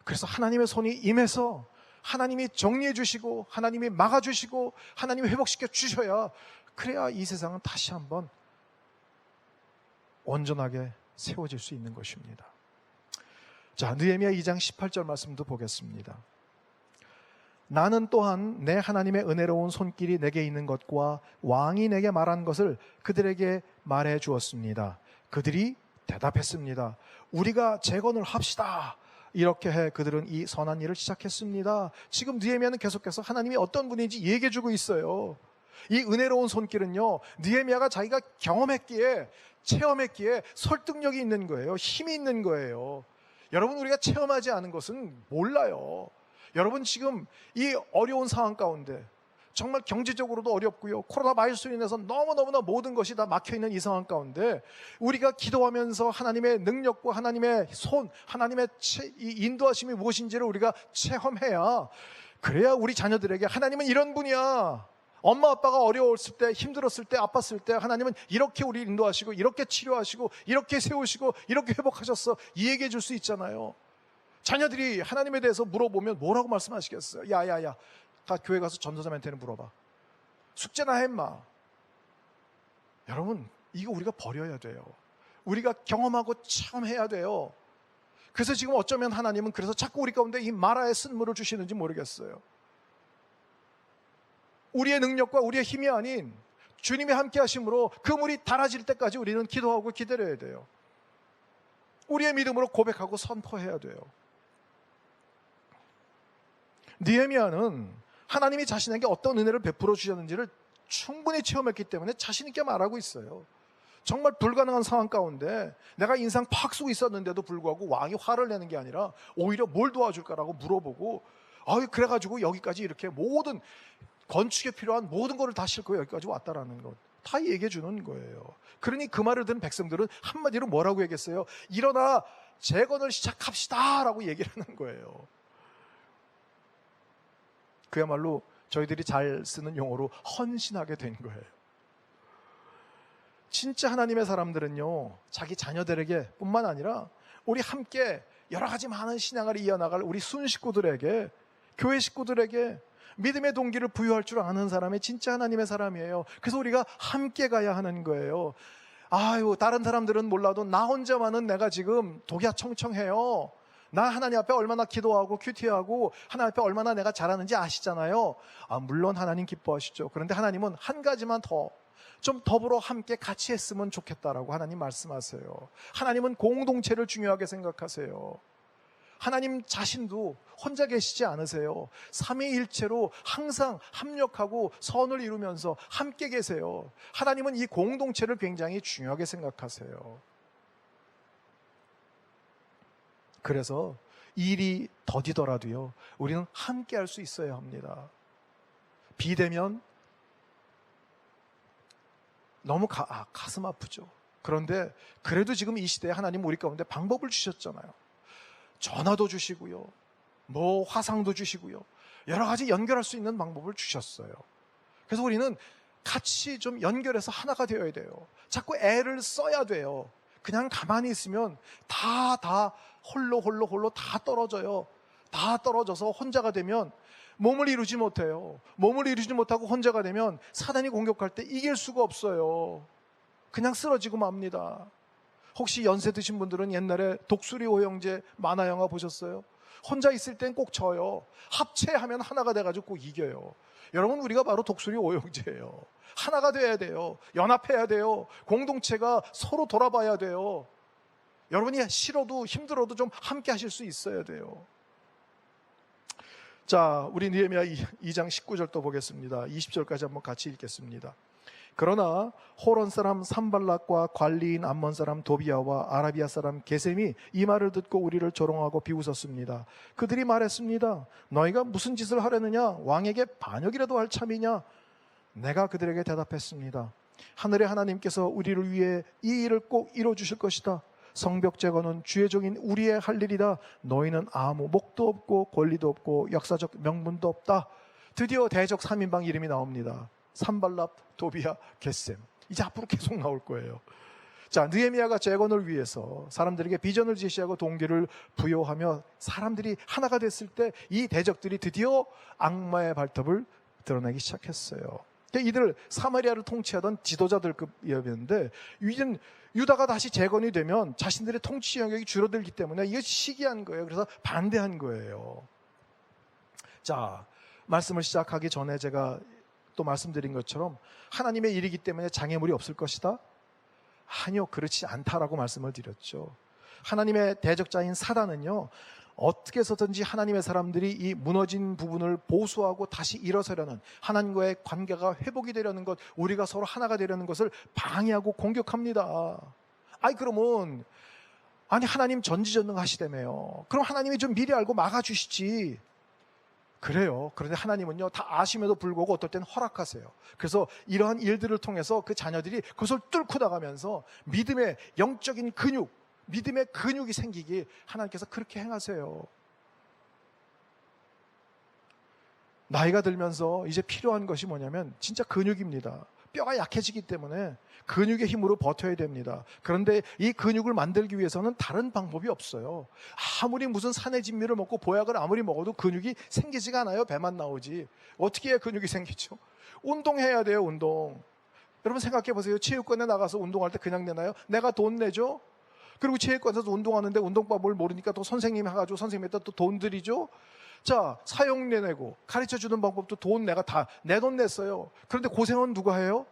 그래서 하나님의 손이 임해서 하나님이 정리해 주시고 하나님이 막아 주시고 하나님이 회복시켜 주셔야, 그래야 이 세상은 다시 한번 온전하게 세워질 수 있는 것입니다. 자, 느헤미야 2장 18절 말씀도 보겠습니다. 나는 또한 내 하나님의 은혜로운 손길이 내게 있는 것과 왕이 내게 말한 것을 그들에게 말해 주었습니다. 그들이 대답했습니다. 우리가 재건을 합시다. 이렇게 해 그들은 이 선한 일을 시작했습니다. 지금 느헤미야는 계속해서 하나님이 어떤 분인지 얘기해주고 있어요. 이 은혜로운 손길은요, 느헤미야가 자기가 경험했기에, 체험했기에 설득력이 있는 거예요. 힘이 있는 거예요. 여러분, 우리가 체험하지 않은 것은 몰라요. 여러분, 지금 이 어려운 상황 가운데 정말 경제적으로도 어렵고요, 코로나 바이러스로 인해서 너무너무나 모든 것이 다 막혀있는 이 상황 가운데 우리가 기도하면서 하나님의 능력과 하나님의 손, 하나님의 이 인도하심이 무엇인지를 우리가 체험해야, 그래야 우리 자녀들에게 하나님은 이런 분이야, 엄마 아빠가 어려웠을 때, 힘들었을 때, 아팠을 때 하나님은 이렇게 우리 인도하시고 이렇게 치료하시고 이렇게 세우시고 이렇게 회복하셨어, 이 얘기해 줄 수 있잖아요. 자녀들이 하나님에 대해서 물어보면 뭐라고 말씀하시겠어요? 야야야, 다 교회 가서 전도자한테는 물어봐. 숙제나 해 임마. 여러분, 이거 우리가 버려야 돼요. 우리가 경험하고 체험해야 돼요. 그래서 지금 어쩌면 하나님은 그래서 자꾸 우리 가운데 이 마라의 쓴물을 주시는지 모르겠어요. 우리의 능력과 우리의 힘이 아닌 주님이 함께 하심으로 그 물이 달아질 때까지 우리는 기도하고 기다려야 돼요. 우리의 믿음으로 고백하고 선포해야 돼요. 느헤미야는 하나님이 자신에게 어떤 은혜를 베풀어 주셨는지를 충분히 체험했기 때문에 자신 있게 말하고 있어요. 정말 불가능한 상황 가운데 내가 인상 팍 쓰고 있었는데도 불구하고 왕이 화를 내는 게 아니라 오히려 뭘 도와줄까라고 물어보고, 그래가지고 여기까지 이렇게 모든 건축에 필요한 모든 것을 다 싣고 여기까지 왔다라는 것 다 얘기해 주는 거예요. 그러니 그 말을 듣는 백성들은 한마디로 뭐라고 얘기했어요? 일어나 재건을 시작합시다 라고 얘기를 하는 거예요. 그야말로 저희들이 잘 쓰는 용어로 헌신하게 된 거예요. 진짜 하나님의 사람들은요, 자기 자녀들에게 뿐만 아니라 우리 함께 여러 가지 많은 신앙을 이어나갈 우리 순 식구들에게, 교회 식구들에게 믿음의 동기를 부여할 줄 아는 사람이 진짜 하나님의 사람이에요. 그래서 우리가 함께 가야 하는 거예요. 다른 사람들은 몰라도 나 혼자만은 내가 지금 독야청청해요. 나 하나님 앞에 얼마나 기도하고 큐티하고 하나님 앞에 얼마나 내가 잘하는지 아시잖아요. 물론 하나님 기뻐하시죠. 그런데 하나님은 한 가지만 좀 더불어 함께 같이 했으면 좋겠다라고 하나님 말씀하세요. 하나님은 공동체를 중요하게 생각하세요. 하나님 자신도 혼자 계시지 않으세요. 삼위일체로 항상 합력하고 선을 이루면서 함께 계세요. 하나님은 이 공동체를 굉장히 중요하게 생각하세요. 그래서 일이 더디더라도요, 우리는 함께 할 수 있어야 합니다. 비대면 너무 가슴 아프죠. 그런데 그래도 지금 이 시대에 하나님 우리 가운데 방법을 주셨잖아요. 전화도 주시고요, 화상도 주시고요, 여러 가지 연결할 수 있는 방법을 주셨어요. 그래서 우리는 같이 좀 연결해서 하나가 되어야 돼요. 자꾸 애를 써야 돼요. 그냥 가만히 있으면 다 홀로 다 떨어져요. 다 떨어져서 혼자가 되면 몸을 이루지 못해요. 몸을 이루지 못하고 혼자가 되면 사단이 공격할 때 이길 수가 없어요. 그냥 쓰러지고 맙니다. 혹시 연세 드신 분들은 옛날에 독수리 오형제 만화 영화 보셨어요? 혼자 있을 땐 꼭 져요. 합체하면 하나가 돼가지고 꼭 이겨요. 여러분, 우리가 바로 독수리 오형제예요. 하나가 돼야 돼요. 연합해야 돼요. 공동체가 서로 돌아봐야 돼요. 여러분이 싫어도 힘들어도 좀 함께 하실 수 있어야 돼요. 자, 우리 느헤미야 2장 19절도 보겠습니다. 20절까지 한번 같이 읽겠습니다. 그러나 호론 사람 산발락과 관리인 암몬 사람 도비야와 아라비아 사람 게셈이 이 말을 듣고 우리를 조롱하고 비웃었습니다. 그들이 말했습니다. 너희가 무슨 짓을 하려느냐? 왕에게 반역이라도 할 참이냐? 내가 그들에게 대답했습니다. 하늘의 하나님께서 우리를 위해 이 일을 꼭 이뤄주실 것이다. 성벽 제거는 주의 종인 우리의 할 일이다. 너희는 아무 목도 없고 권리도 없고 역사적 명분도 없다. 드디어 대적 3인방 이름이 나옵니다. 산발락, 도비야, 게셈. 이제 앞으로 계속 나올 거예요. 자, 느헤미야가 재건을 위해서 사람들에게 비전을 제시하고 동기를 부여하며 사람들이 하나가 됐을 때 이 대적들이 드디어 악마의 발톱을 드러내기 시작했어요. 이들 사마리아를 통치하던 지도자들급이었는데 이젠 유다가 다시 재건이 되면 자신들의 통치 영역이 줄어들기 때문에 이게 시기한 거예요. 그래서 반대한 거예요. 자, 말씀을 시작하기 전에 제가 또 말씀드린 것처럼 하나님의 일이기 때문에 장애물이 없을 것이다? 아니요, 그렇지 않다라고 말씀을 드렸죠. 하나님의 대적자인 사단은요, 어떻게 해서든지 하나님의 사람들이 이 무너진 부분을 보수하고 다시 일어서려는, 하나님과의 관계가 회복이 되려는 것, 우리가 서로 하나가 되려는 것을 방해하고 공격합니다. 그러면 하나님 전지전능하시다며요. 그럼 하나님이 좀 미리 알고 막아주시지. 그래요. 그런데 하나님은요, 다 아심에도 불구하고 어떨 땐 허락하세요. 그래서 이러한 일들을 통해서 그 자녀들이 그것을 뚫고 나가면서 믿음의 영적인 근육, 믿음의 근육이 생기기 하나님께서 그렇게 행하세요. 나이가 들면서 이제 필요한 것이 뭐냐면 진짜 근육입니다. 뼈가 약해지기 때문에 근육의 힘으로 버텨야 됩니다. 그런데 이 근육을 만들기 위해서는 다른 방법이 없어요. 아무리 무슨 산의 진미를 먹고 보약을 아무리 먹어도 근육이 생기지가 않아요. 배만 나오지. 어떻게 해야 근육이 생기죠? 운동해야 돼요. 운동. 여러분 생각해 보세요. 체육관에 나가서 운동할 때 그냥 내나요? 내가 돈 내죠? 그리고 체육관에서 운동하는데 운동법을 모르니까 또 선생님이 해가지고 선생님한테 또 돈 들이죠? 자, 사용료 내고 가르쳐주는 방법도 내가 다 내 돈 냈어요. 그런데 고생은 누가 해요?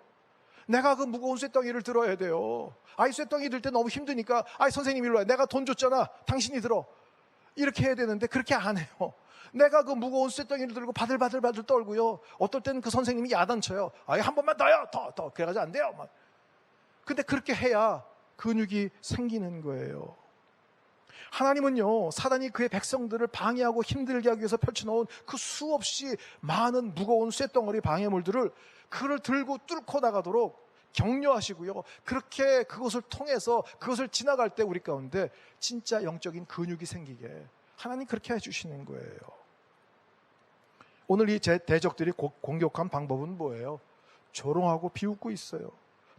내가 그 무거운 쇳덩이를 들어야 돼요. 쇳덩이 들 때 너무 힘드니까 선생님 일로 와. 내가 돈 줬잖아. 당신이 들어. 이렇게 해야 되는데 그렇게 안 해요. 내가 그 무거운 쇳덩이를 들고 바들바들 떨고요. 어떨 때는 그 선생님이 야단쳐요. 한 번만 더요. 더. 그래가지고 안 돼요. 근데 그렇게 해야 근육이 생기는 거예요. 하나님은요, 사단이 그의 백성들을 방해하고 힘들게 하기 위해서 펼쳐놓은 그 수없이 많은 무거운 쇳덩어리 방해물들을 그를 들고 뚫고 나가도록 격려하시고요. 그렇게 그것을 통해서 그것을 지나갈 때 우리 가운데 진짜 영적인 근육이 생기게 하나님 그렇게 해주시는 거예요. 오늘 이 대적들이 공격한 방법은 뭐예요? 조롱하고 비웃고 있어요.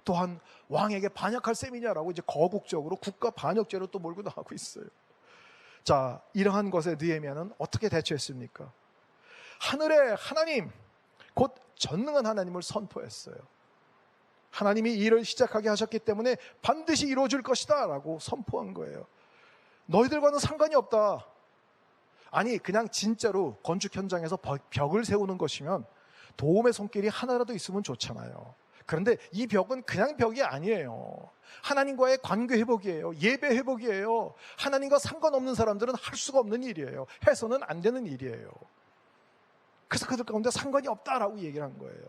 또한 왕에게 반역할 셈이냐라고 이제 거국적으로 국가 반역죄로 또 몰고 나가고 있어요. 자, 이러한 것에 느헤미야는 어떻게 대처했습니까? 하늘의 하나님, 곧 전능한 하나님을 선포했어요. 하나님이 이 일을 시작하게 하셨기 때문에 반드시 이루어질 것이다 라고 선포한 거예요. 너희들과는 상관이 없다. 그냥 진짜로 건축 현장에서 벽을 세우는 것이면 도움의 손길이 하나라도 있으면 좋잖아요. 그런데 이 벽은 그냥 벽이 아니에요. 하나님과의 관계 회복이에요. 예배 회복이에요. 하나님과 상관없는 사람들은 할 수가 없는 일이에요. 해서는 안 되는 일이에요. 그래서 그들 가운데 상관이 없다라고 얘기를 한 거예요.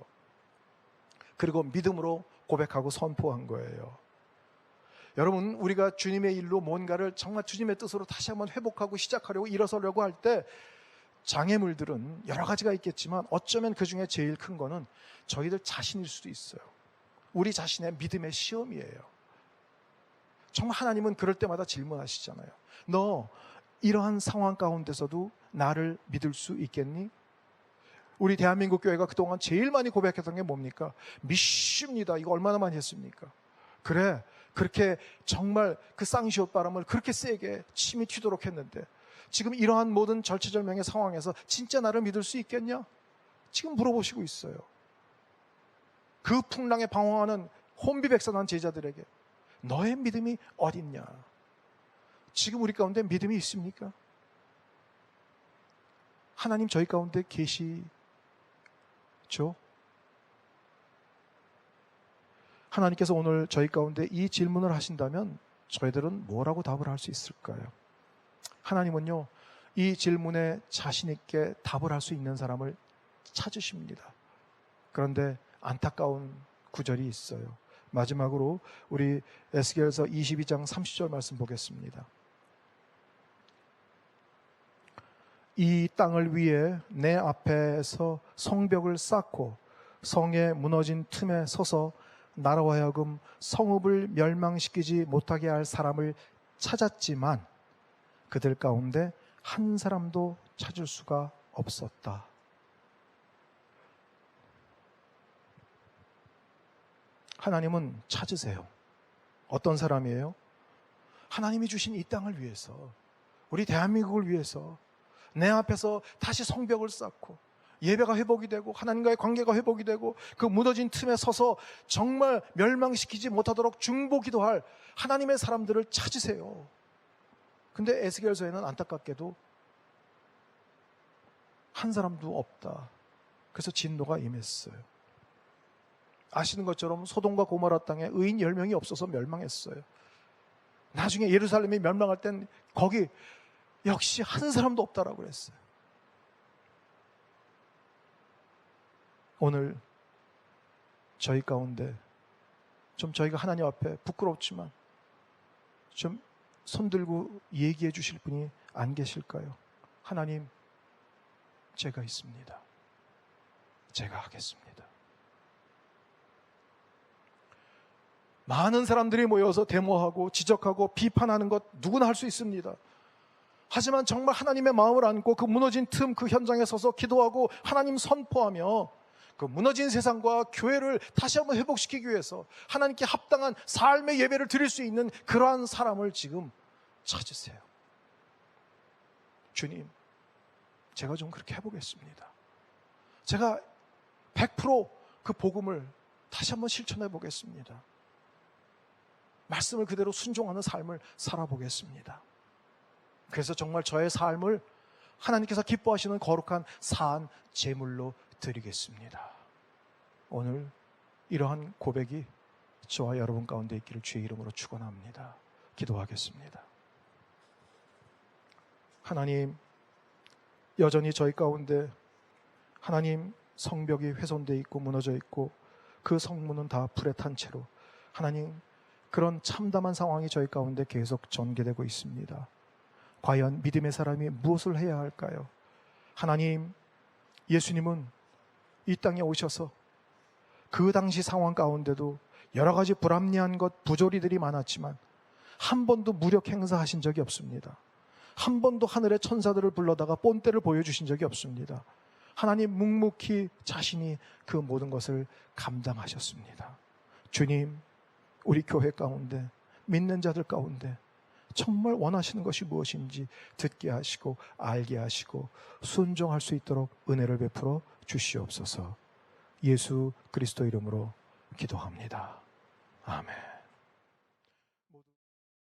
그리고 믿음으로 고백하고 선포한 거예요. 여러분, 우리가 주님의 일로 뭔가를 정말 주님의 뜻으로 다시 한번 회복하고 시작하려고 일어서려고 할 때 장애물들은 여러 가지가 있겠지만 어쩌면 그 중에 제일 큰 거는 저희들 자신일 수도 있어요. 우리 자신의 믿음의 시험이에요. 정말 하나님은 그럴 때마다 질문하시잖아요. 너 이러한 상황 가운데서도 나를 믿을 수 있겠니? 우리 대한민국 교회가 그동안 제일 많이 고백했던 게 뭡니까? 믿습니다. 이거 얼마나 많이 했습니까? 그래, 그렇게 정말 그 쌍시옷 바람을 그렇게 세게 침이 튀도록 했는데 지금 이러한 모든 절체절명의 상황에서 진짜 나를 믿을 수 있겠냐? 지금 물어보시고 있어요. 그 풍랑에 방황하는 혼비백산한 제자들에게 너의 믿음이 어딨냐? 지금 우리 가운데 믿음이 있습니까? 하나님 저희 가운데 계시죠? 하나님께서 오늘 저희 가운데 이 질문을 하신다면 저희들은 뭐라고 답을 할 수 있을까요? 하나님은요, 이 질문에 자신 있게 답을 할 수 있는 사람을 찾으십니다. 그런데 안타까운 구절이 있어요. 마지막으로 우리 에스겔서 22장 30절 말씀 보겠습니다. 이 땅을 위해 내 앞에서 성벽을 쌓고 성의 무너진 틈에 서서 나로 하여금 성읍을 멸망시키지 못하게 할 사람을 찾았지만 그들 가운데 한 사람도 찾을 수가 없었다. 하나님은 찾으세요. 어떤 사람이에요? 하나님이 주신 이 땅을 위해서, 우리 대한민국을 위해서 내 앞에서 다시 성벽을 쌓고 예배가 회복이 되고 하나님과의 관계가 회복이 되고 그 무너진 틈에 서서 정말 멸망시키지 못하도록 중보기도할 하나님의 사람들을 찾으세요. 근데 에스겔서에는 안타깝게도 한 사람도 없다. 그래서 진노가 임했어요. 아시는 것처럼 소돔과 고모라 땅에 의인 10명이 없어서 멸망했어요. 나중에 예루살렘이 멸망할 땐 거기 역시 한 사람도 없다라고 그랬어요. 오늘 저희 가운데 좀 저희가 하나님 앞에 부끄럽지만 좀 손들고 얘기해 주실 분이 안 계실까요? 하나님, 제가 있습니다. 제가 하겠습니다. 많은 사람들이 모여서 데모하고 지적하고 비판하는 것 누구나 할 수 있습니다. 하지만 정말 하나님의 마음을 안고 그 무너진 틈, 그 현장에 서서 기도하고 하나님 선포하며 그 무너진 세상과 교회를 다시 한번 회복시키기 위해서 하나님께 합당한 삶의 예배를 드릴 수 있는 그러한 사람을 지금 찾으세요. 주님, 제가 좀 그렇게 해보겠습니다. 제가 100% 복음을 다시 한번 실천해 보겠습니다. 말씀을 그대로 순종하는 삶을 살아보겠습니다. 그래서 정말 저의 삶을 하나님께서 기뻐하시는 거룩한 산 제물로 드리겠습니다. 오늘 이러한 고백이 저와 여러분 가운데 있기를 주의 이름으로 축원합니다. 기도하겠습니다. 하나님, 여전히 저희 가운데 하나님 성벽이 훼손되어 있고 무너져 있고 그 성문은 다 불에 탄 채로 하나님 그런 참담한 상황이 저희 가운데 계속 전개되고 있습니다. 과연 믿음의 사람이 무엇을 해야 할까요? 하나님, 예수님은 이 땅에 오셔서 그 당시 상황 가운데도 여러 가지 불합리한 것, 부조리들이 많았지만 한 번도 무력 행사하신 적이 없습니다. 한 번도 하늘의 천사들을 불러다가 본때를 보여주신 적이 없습니다. 하나님 묵묵히 자신이 그 모든 것을 감당하셨습니다. 주님, 우리 교회 가운데 믿는 자들 가운데 정말 원하시는 것이 무엇인지 듣게 하시고 알게 하시고 순종할 수 있도록 은혜를 베풀어 주시옵소서. 예수 그리스도 이름으로 기도합니다. 아멘.